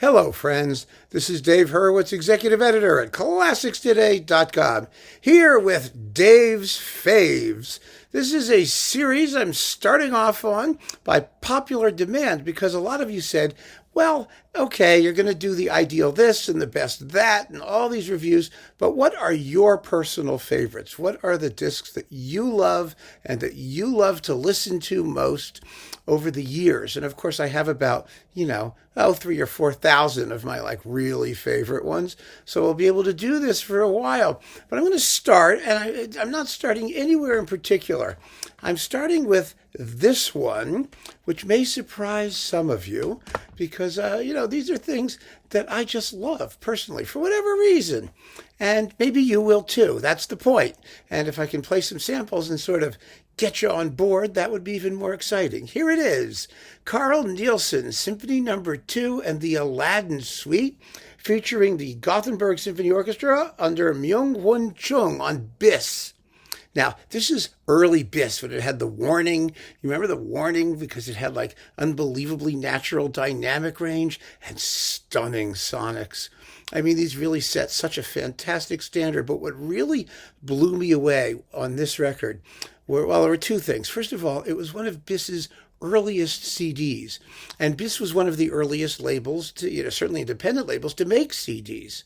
Hello, friends. This is Dave Hurwitz, Executive Editor at ClassicsToday.com, here with Dave's Faves. This is a series I'm starting off on by popular demand because a lot of you said, well, okay, you're going to do the ideal this and the best that and all these reviews, but what are your personal favorites? What are the discs that you love and that you love to listen to most over the years? And of course, I have about, 3,000 or 4,000 of my really favorite ones. So we'll be able to do this for a while. But I'm going to start, and I'm not starting anywhere in particular. I'm starting with this one, which may surprise some of you because, these are things that I just love personally for whatever reason. And maybe you will too. That's the point. And if I can play some samples and sort of get you on board, that would be even more exciting. Here it is. Carl Nielsen, Symphony No. 2 and the Aladdin Suite, featuring the Gothenburg Symphony Orchestra under Chung on bass. Now, this is early bass when it had the warning. You remember the warning because it had unbelievably natural dynamic range and stunning sonics. I mean, these really set such a fantastic standard. But what really blew me away on this record there were two things. First of all, it was one of Biss's earliest CDs. And Biss was one of the earliest labels, certainly independent labels, to make CDs.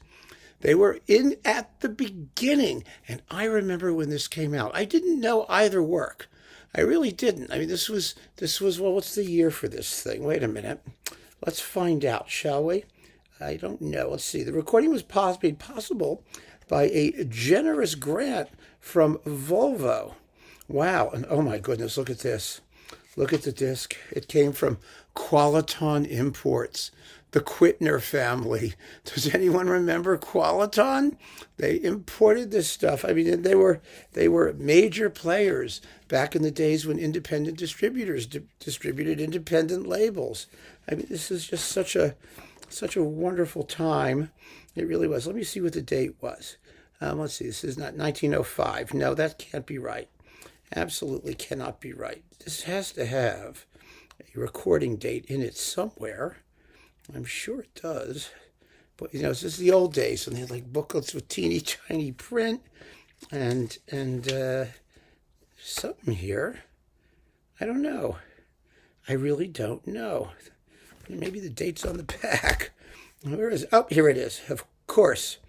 They were in at the beginning. And I remember when this came out, I didn't know either work. I really didn't. I mean, this was, what's the year for this thing? Wait a minute. Let's find out, shall we? I don't know. Let's see. The recording was made possible by a generous grant from Volvo. Wow. And oh my goodness, look at this. Look at the disc. It came from Qualiton Imports, the Quittner family. Does anyone remember Qualiton? They imported this stuff. I mean, they were major players back in the days when independent distributors distributed independent labels. I mean, this is just such a wonderful time. It really was. Let me see what the date was. Let's see. This is not 1905. No, that can't be right. Absolutely cannot be right. This has to have a recording date in it somewhere. I'm sure it does. But, this is the old days when they had booklets with teeny tiny print and something here. I don't know. I really don't know. Maybe the date's on the back. Where is it? Oh, here it is. Of course.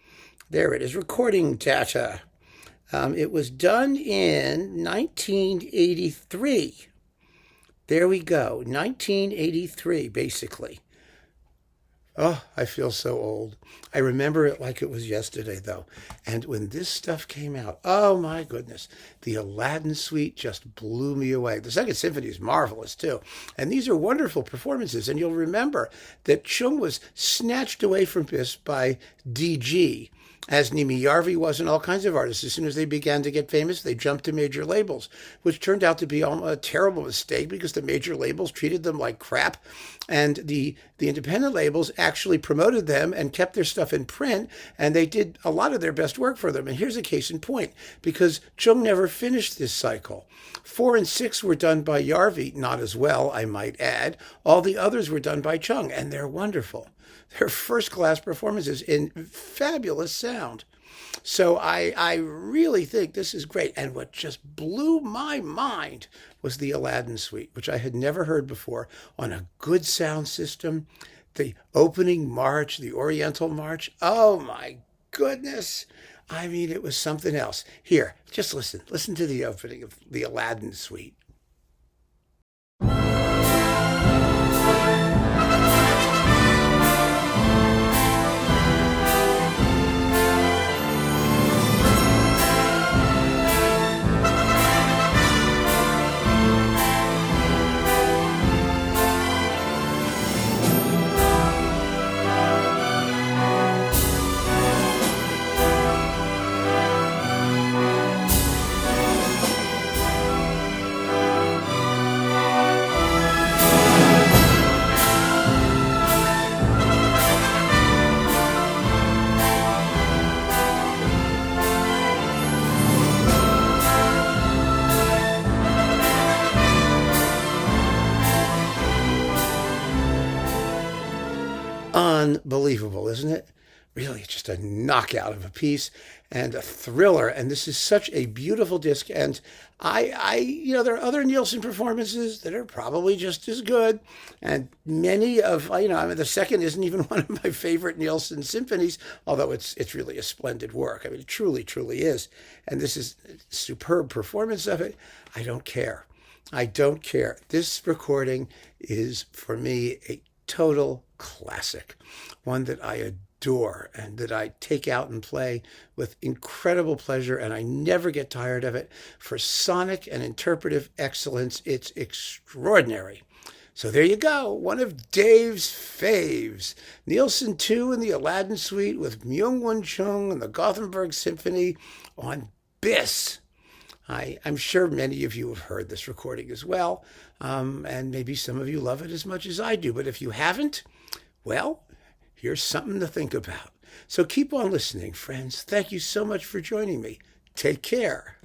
There it is. Recording data. It was done in 1983. There we go. 1983, basically. Oh, I feel so old. I remember it like it was yesterday, though. And when this stuff came out, oh my goodness, the Aladdin Suite just blew me away. The Second Symphony is marvelous, too. And these are wonderful performances. And you'll remember that Chung was snatched away from Biss by DG, as Nimi Järvi was, and all kinds of artists. As soon as they began to get famous, they jumped to major labels, which turned out to be a terrible mistake because the major labels treated them like crap. And the independent labels actually promoted them and kept their stuff in print, and they did a lot of their best work for them. And here's a case in point, because Chung never finished this cycle. 4 and 6 were done by Järvi, not as well, I might add. All the others were done by Chung, and they're wonderful. They're first-class performances in fabulous sound. So I really think this is great. And what just blew my mind was the Aladdin Suite, which I had never heard before on a good sound system. The opening march, the Oriental March. Oh, my goodness. I mean, it was something else. Here, just listen. Listen to the opening of the Aladdin Suite. unbelievable, isn't it? Really just a knockout of a piece and a thriller. And this is such a beautiful disc. And there are other Nielsen performances that are probably just as good. And many of, the second isn't even one of my favorite Nielsen symphonies, although it's really a splendid work. I mean, it truly, truly is. And this is a superb performance of it. I don't care. I don't care. This recording is, for me, a total classic, one that I adore and that I take out and play with incredible pleasure, and I never get tired of it. For sonic and interpretive excellence, it's extraordinary. So there you go, one of Dave's faves. Nielsen 2 in the Aladdin Suite with Chung and the Gothenburg Symphony on BIS. I'm sure many of you have heard this recording as well, and maybe some of you love it as much as I do. But if you haven't, well, here's something to think about. So keep on listening, friends. Thank you so much for joining me. Take care.